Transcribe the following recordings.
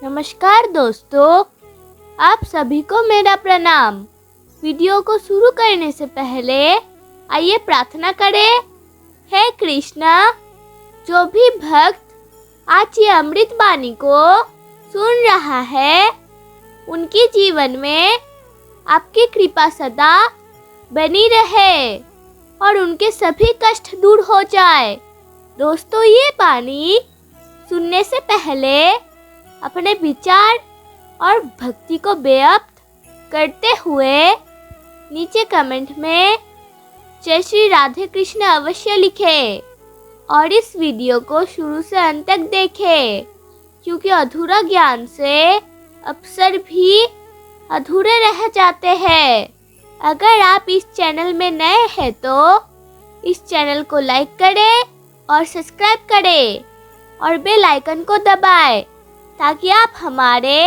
नमस्कार दोस्तों, आप सभी को मेरा प्रणाम। वीडियो को शुरू करने से पहले आइए प्रार्थना करें। हे कृष्णा, जो भी भक्त आज ये अमृत वाणी को सुन रहा है, उनके जीवन में आपकी कृपा सदा बनी रहे और उनके सभी कष्ट दूर हो जाए। दोस्तों, ये वाणी सुनने से पहले अपने विचार और भक्ति को व्यक्त करते हुए नीचे कमेंट में जय श्री राधे कृष्ण अवश्य लिखें और इस वीडियो को शुरू से अंत तक देखें, क्योंकि अधूरा ज्ञान से अक्सर भी अधूरे रह जाते हैं। अगर आप इस चैनल में नए हैं तो इस चैनल को लाइक करें और सब्सक्राइब करें और बेल आइकन को दबाएं, ताकि आप हमारे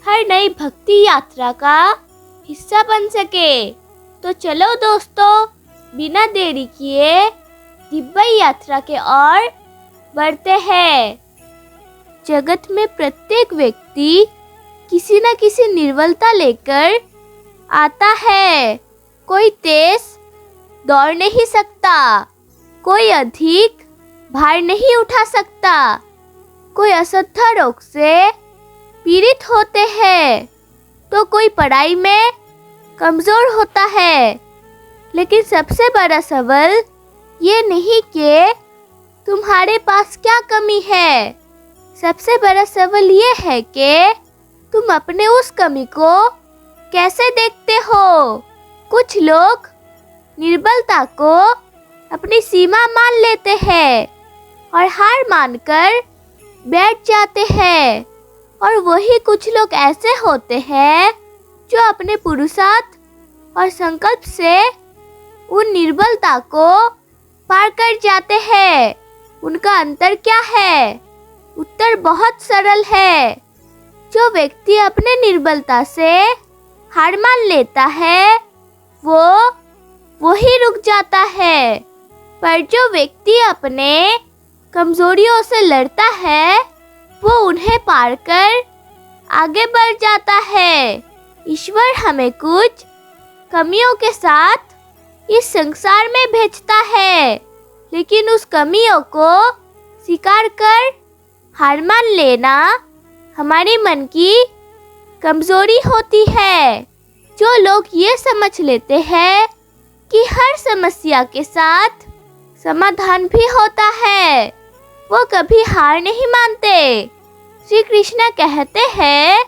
हर नई भक्ति यात्रा का हिस्सा बन सके। तो चलो दोस्तों, बिना देरी किए दिव्य यात्रा के ओर बढ़ते हैं। जगत में प्रत्येक व्यक्ति किसी न किसी निर्बलता लेकर आता है। कोई तेज दौड़ नहीं सकता, कोई अधिक भार नहीं उठा सकता, कोई असह्य रोग से पीड़ित होते हैं, तो कोई पढ़ाई में कमज़ोर होता है। लेकिन सबसे बड़ा सवाल ये नहीं कि तुम्हारे पास क्या कमी है, सबसे बड़ा सवाल ये है कि तुम अपने उस कमी को कैसे देखते हो। कुछ लोग निर्बलता को अपनी सीमा मान लेते हैं और हार मानकर बैठ जाते हैं, और वही कुछ लोग ऐसे होते हैं जो अपने पुरुषार्थ और संकल्प से उन निर्बलता को पार कर जाते हैं। उनका अंतर क्या है? उत्तर बहुत सरल है। जो व्यक्ति अपने निर्बलता से हार मान लेता है, वो ही रुक जाता है। पर जो व्यक्ति अपने कमजोरियों से लड़ता है, वो उन्हें पार कर आगे बढ़ जाता है। ईश्वर हमें कुछ कमियों के साथ इस संसार में भेजता है, लेकिन उस कमियों को स्वीकार कर हार मान लेना हमारे मन की कमजोरी होती है। जो लोग ये समझ लेते हैं कि हर समस्या के साथ समाधान भी होता है, वो कभी हार नहीं मानते। श्री कृष्ण कहते हैं,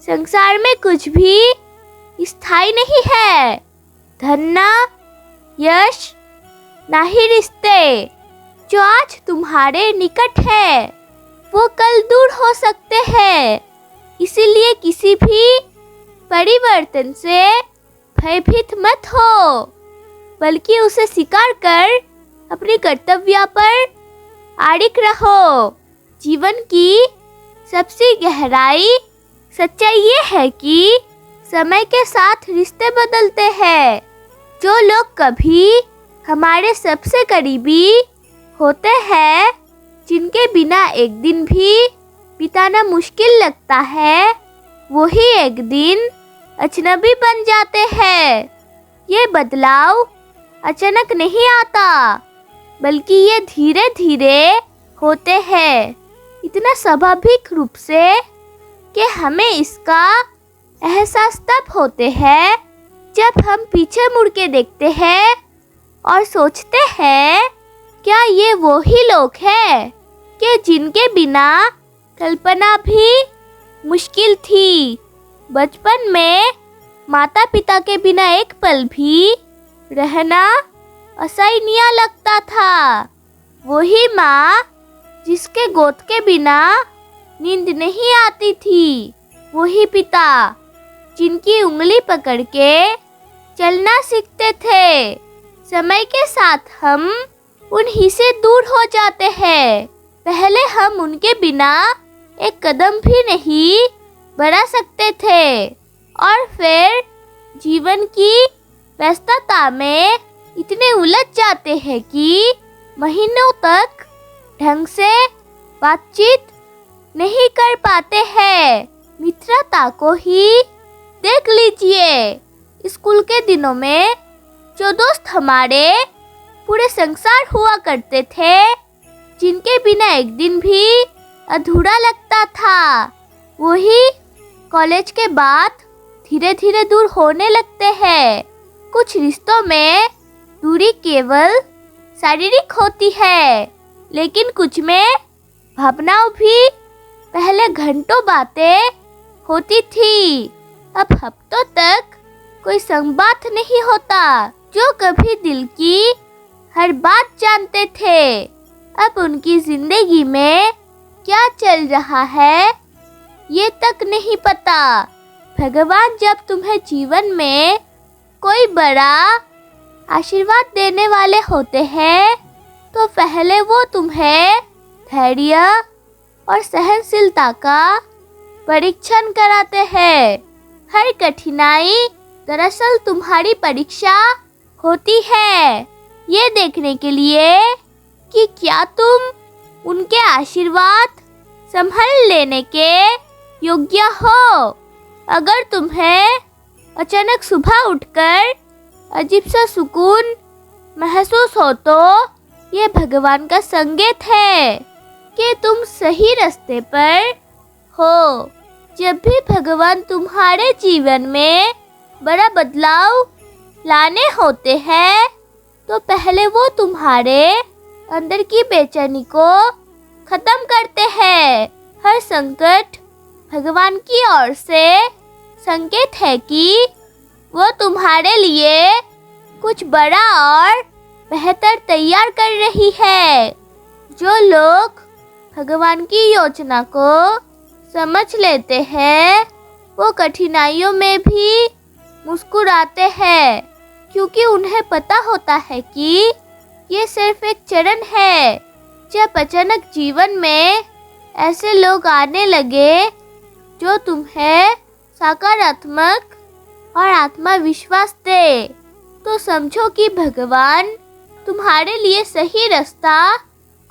संसार में कुछ भी स्थायी नहीं है, धन ना यश ना ही रिश्ते। जो आज तुम्हारे निकट है, वो कल दूर हो सकते हैं। इसीलिए किसी भी परिवर्तन से भयभीत मत हो, बल्कि उसे स्वीकार कर अपने कर्तव्य पर अड़िग रहो। जीवन की सबसे गहराई सच्चाई ये है कि समय के साथ रिश्ते बदलते हैं। जो लोग कभी हमारे सबसे करीबी होते हैं, जिनके बिना एक दिन भी बिताना मुश्किल लगता है, वही एक दिन अजनबी बन जाते हैं। ये बदलाव अचानक नहीं आता, बल्कि ये धीरे धीरे होते हैं, इतना स्वाभाविक रूप से कि हमें इसका एहसास तब होते हैं जब हम पीछे मुड़ के देखते हैं और सोचते हैं, क्या ये वो ही लोग हैं कि जिनके बिना कल्पना भी मुश्किल थी। बचपन में माता पिता के बिना एक पल भी रहना असहनीय लगता था। वही माँ जिसके गोद के बिना नींद नहीं आती थी, वही पिता जिनकी उंगली पकड़ के चलना सीखते थे। समय के साथ हम उन्हीं से दूर हो जाते हैं। पहले हम उनके बिना एक कदम भी नहीं बढ़ा सकते थे, और फिर जीवन की व्यस्तता में इतने उलझ जाते हैं कि महीनों तक ढंग से बातचीत नहीं कर पाते हैं मित्रता को ही देख लीजिए। स्कूल के दिनों में जो दोस्त हमारे पूरे संसार हुआ करते थे, जिनके बिना एक दिन भी अधूरा लगता था, वही कॉलेज के बाद धीरे धीरे दूर होने लगते हैं। कुछ रिश्तों में दूरी केवल शारीरिक होती है, लेकिन कुछ में भावनाओं भी। पहले घंटों बातें होती थी, अब हफ्तों तक कोई संवाद नहीं होता। जो कभी दिल की हर बात जानते थे, अब उनकी जिंदगी में क्या चल रहा है ये तक नहीं पता। भगवान जब तुम्हें जीवन में कोई बड़ा आशीर्वाद देने वाले होते हैं, तो पहले वो तुम्हें धैर्य और सहनशीलता का परीक्षण कराते हैं। हर कठिनाई दरअसल तुम्हारी परीक्षा होती है, ये देखने के लिए कि क्या तुम उनके आशीर्वाद संभाल लेने के योग्य हो। अगर तुम्हें अचानक सुबह उठकर अजीब सा सुकून महसूस हो, तो ये भगवान का संकेत है कि तुम सही रास्ते पर हो। जब भी भगवान तुम्हारे जीवन में बड़ा बदलाव लाने होते हैं, तो पहले वो तुम्हारे अंदर की बेचैनी को खत्म करते हैं। हर संकट भगवान की ओर से संकेत है कि वो तुम्हारे लिए कुछ बड़ा और बेहतर तैयार कर रही है। जो लोग भगवान की योजना को समझ लेते हैं, वो कठिनाइयों में भी मुस्कुराते हैं, क्योंकि उन्हें पता होता है कि ये सिर्फ एक चरण है। जब अचानक जीवन में ऐसे लोग आने लगे जो तुम्हें सकारात्मक और आत्मविश्वास दे, तो समझो कि भगवान तुम्हारे लिए सही रास्ता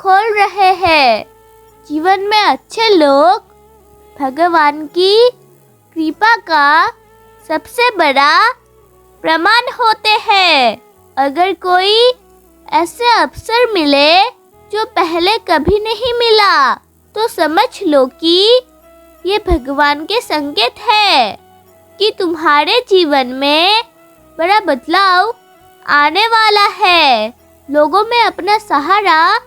खोल रहे हैं। जीवन में अच्छे लोग भगवान की कृपा का सबसे बड़ा प्रमाण होते हैं। अगर कोई ऐसे अवसर मिले जो पहले कभी नहीं मिला, तो समझ लो कि ये भगवान के संकेत है कि तुम्हारे जीवन में बड़ा बदलाव आने वाला है। लोगों में अपना सहारा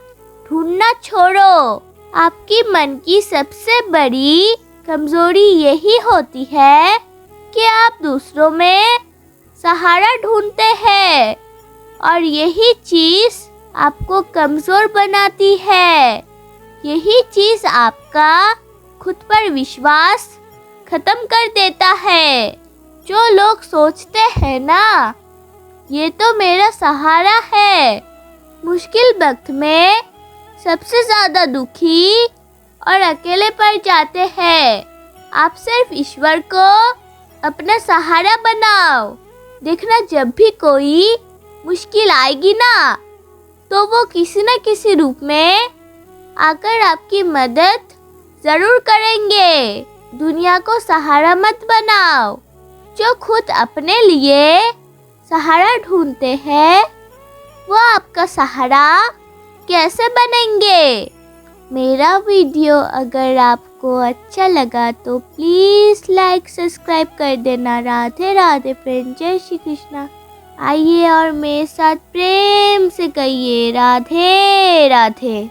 ढूंढना छोड़ो। आपकी मन की सबसे बड़ी कमजोरी यही होती है कि आप दूसरों में सहारा ढूंढते हैं, और यही चीज आपको कमजोर बनाती है। यही चीज आपका खुद पर विश्वास खत्म कर देता है। जो लोग सोचते हैं ना, ये तो मेरा सहारा है, मुश्किल वक्त में सबसे ज्यादा दुखी और अकेले पड़ जाते हैं। आप सिर्फ ईश्वर को अपना सहारा बनाओ। देखना, जब भी कोई मुश्किल आएगी ना, तो वो किसी न किसी रूप में आकर आपकी मदद जरूर करेंगे। दुनिया को सहारा मत बनाओ। जो खुद अपने लिए सहारा ढूंढते हैं, वो आपका सहारा कैसे बनेंगे। मेरा वीडियो अगर आपको अच्छा लगा तो प्लीज़ लाइक सब्सक्राइब कर देना। राधे राधे फ्रेंड, जय श्री कृष्णा। आइए और मेरे साथ प्रेम से कहिए राधे राधे।